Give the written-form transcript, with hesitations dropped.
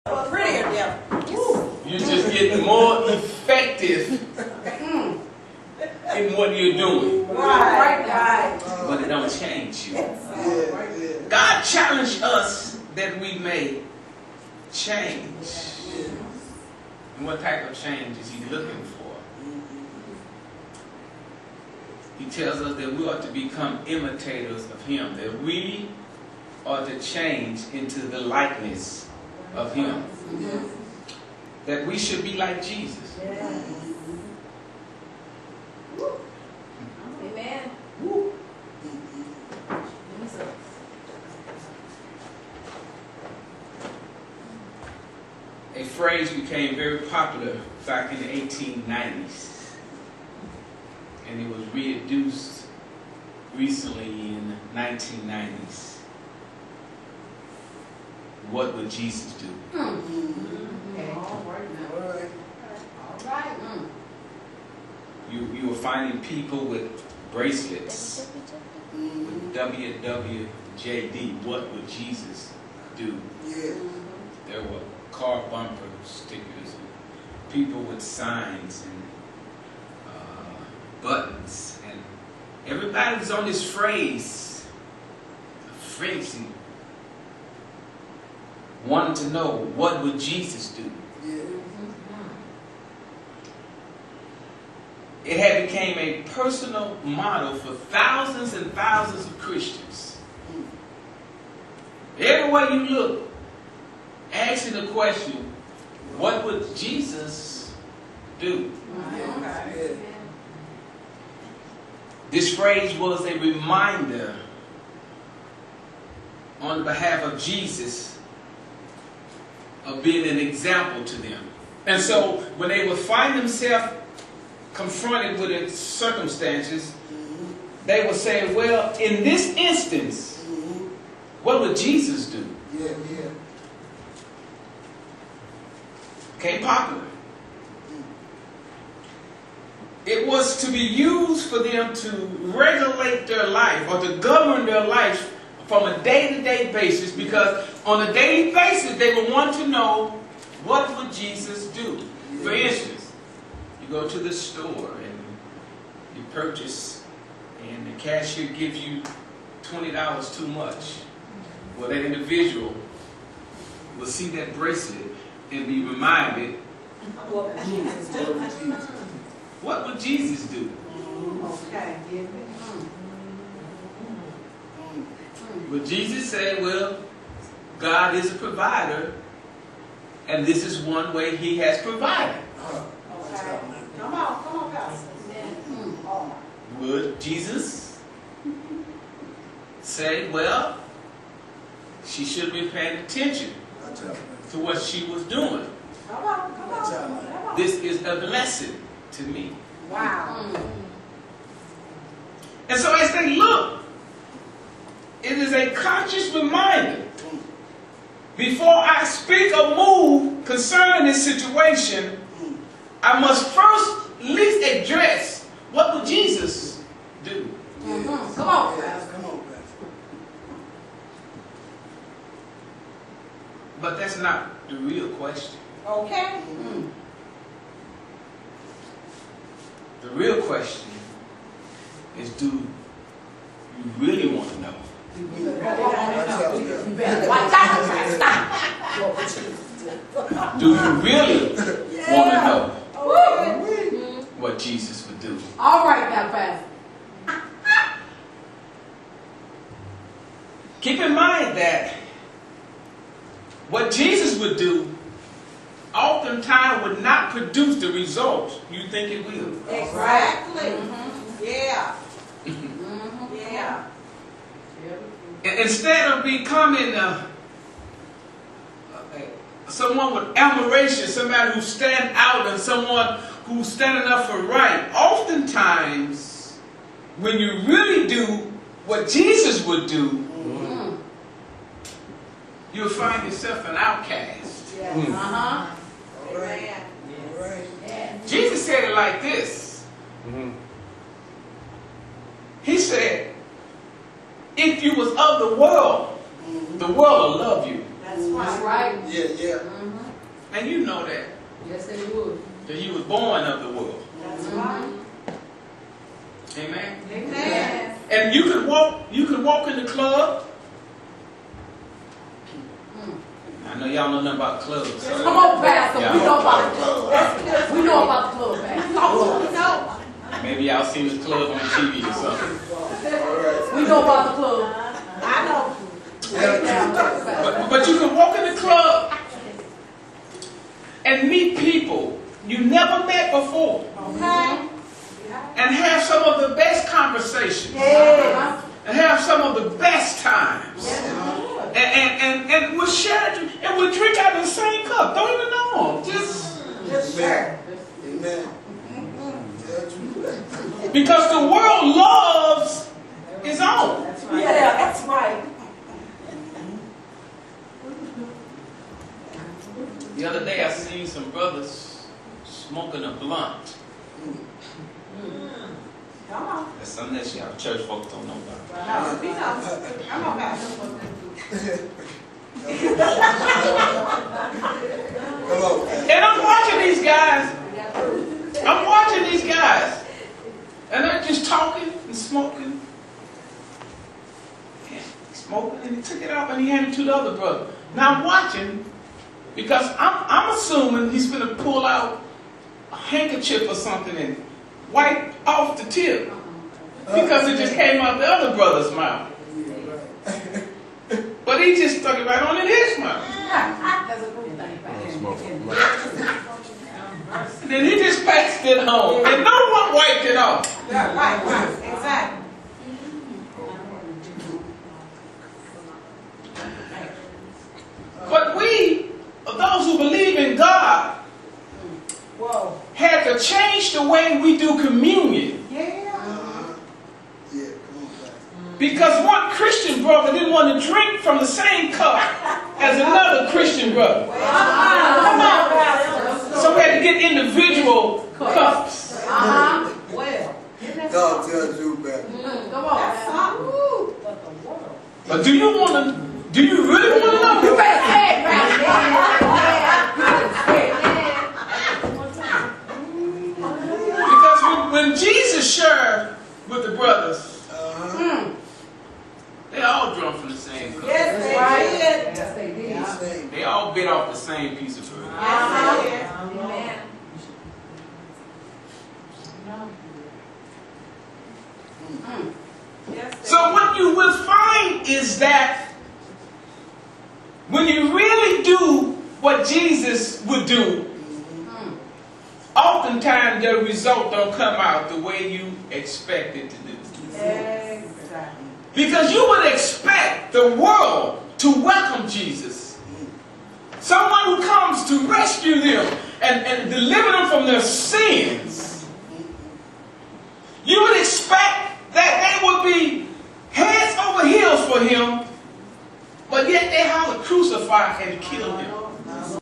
Prettier devil. You're just getting more effective in what you're doing. Right. But it don't change you. God challenged us that we may change. And what type of change is He looking for? He tells us that we ought to become imitators of Him, that we ought to change into the likeness of Him, that we should be like Jesus. Amen. A phrase became very popular back in the 1890s, and it was reintroduced recently in the 1990s. What would Jesus do? Okay. All right. You were finding people with bracelets with WWJD. What would Jesus do? There were car bumper stickers and people with signs and buttons, and everybody was on this phrase, phrasing, wanting to know what would Jesus do. It had become a personal model for thousands and thousands of Christians. Everywhere you look, asking the question, what would Jesus do? This phrase was a reminder on behalf of Jesus of being an example to them. And so when they would find themselves confronted with circumstances, they would say, well, in this instance, what would Jesus do? Became popular. It was to be used for them to regulate their life or to govern their life from a day-to-day basis, because on a daily basis they would want to know, what would Jesus do? For instance, you go to the store and you purchase and the cashier gives you $20 too much. Well, that individual will see that bracelet and be reminded, what would Jesus do? Okay. Would Jesus say, well, God is a provider, and this is one way He has provided? Okay. Come on, Pastor. Would Jesus say, well, she should be paying attention to what she was doing? Come on. This is a blessing to me. Wow. And so as they look, it is a conscious reminder. Before I speak or move concerning this situation, I must first at least address, what would Jesus do? Come on, Pastor. But that's not the real question. Okay. The real question is, do you really want to know? Do you really want to know what Jesus would do? All right, now, Pastor. Keep in mind that what Jesus would do oftentimes would not produce the results you think it will. Exactly. Yeah. Instead of becoming someone with admiration, somebody who stands out and someone who's standing up for right, oftentimes when you really do what Jesus would do, you'll find yourself an outcast. Jesus said it like this. He said, if you was of the world will love you. That's right. Yeah. And you know that. Yes, they would. That he was born of the world. That's right. Amen. Amen. And you could walk in the club. I know y'all know nothing about clubs. So Come on, Pastor. yeah. We know about the club. We know about the club, Pastor. Maybe y'all seen the club on TV or something. We know about the club. I know. But you can walk in the club and meet people you never met before. Okay. And have some of the best conversations. Yeah. And have some of the best times. And we'll share it, and we'll drink out of the same cup. Don't even know them. Just share. Amen. because the world loves its own. Yeah, that's right. The other day I seen some brothers smoking a blunt. Come on. That's something that y'all church folks don't know about. No, we know. Come on, Pastor. Come on. And I'm watching these guys. And they're just talking and smoking. And smoking, and he took it off and he handed it to the other brother. Now I'm watching because I'm assuming he's going to pull out a handkerchief or something and wipe off the tip. Because it just came out the other brother's mouth. But he just stuck it right on in his mouth. That's a good thing. And then he just passed it on. And no one wiped it off. Yeah, right, exactly. But we, those who believe in God, had to change the way we do communion. Yeah. Yeah, come on, Pastor. Because one Christian brother didn't want to drink from the same cup as another Christian brother. Come on, Pastor. So we had to get individual cups. Well. God tells you better. Come on. That's something. But do you really want to know? You better say it, Pastor. Because when Jesus shared with the brothers, they all drunk from the same cup. Yes, they did. Yes, they did. They all bit off the same piece of fruit. Amen. So what you will find is that when you really do what Jesus would do, oftentimes the result don't come out the way you expect it to do. Exactly. Because you would expect the world to welcome Jesus. Someone who comes to rescue them and deliver them from their sins. You would expect that they would be heads over heels for him, but yet they have to crucify and kill him.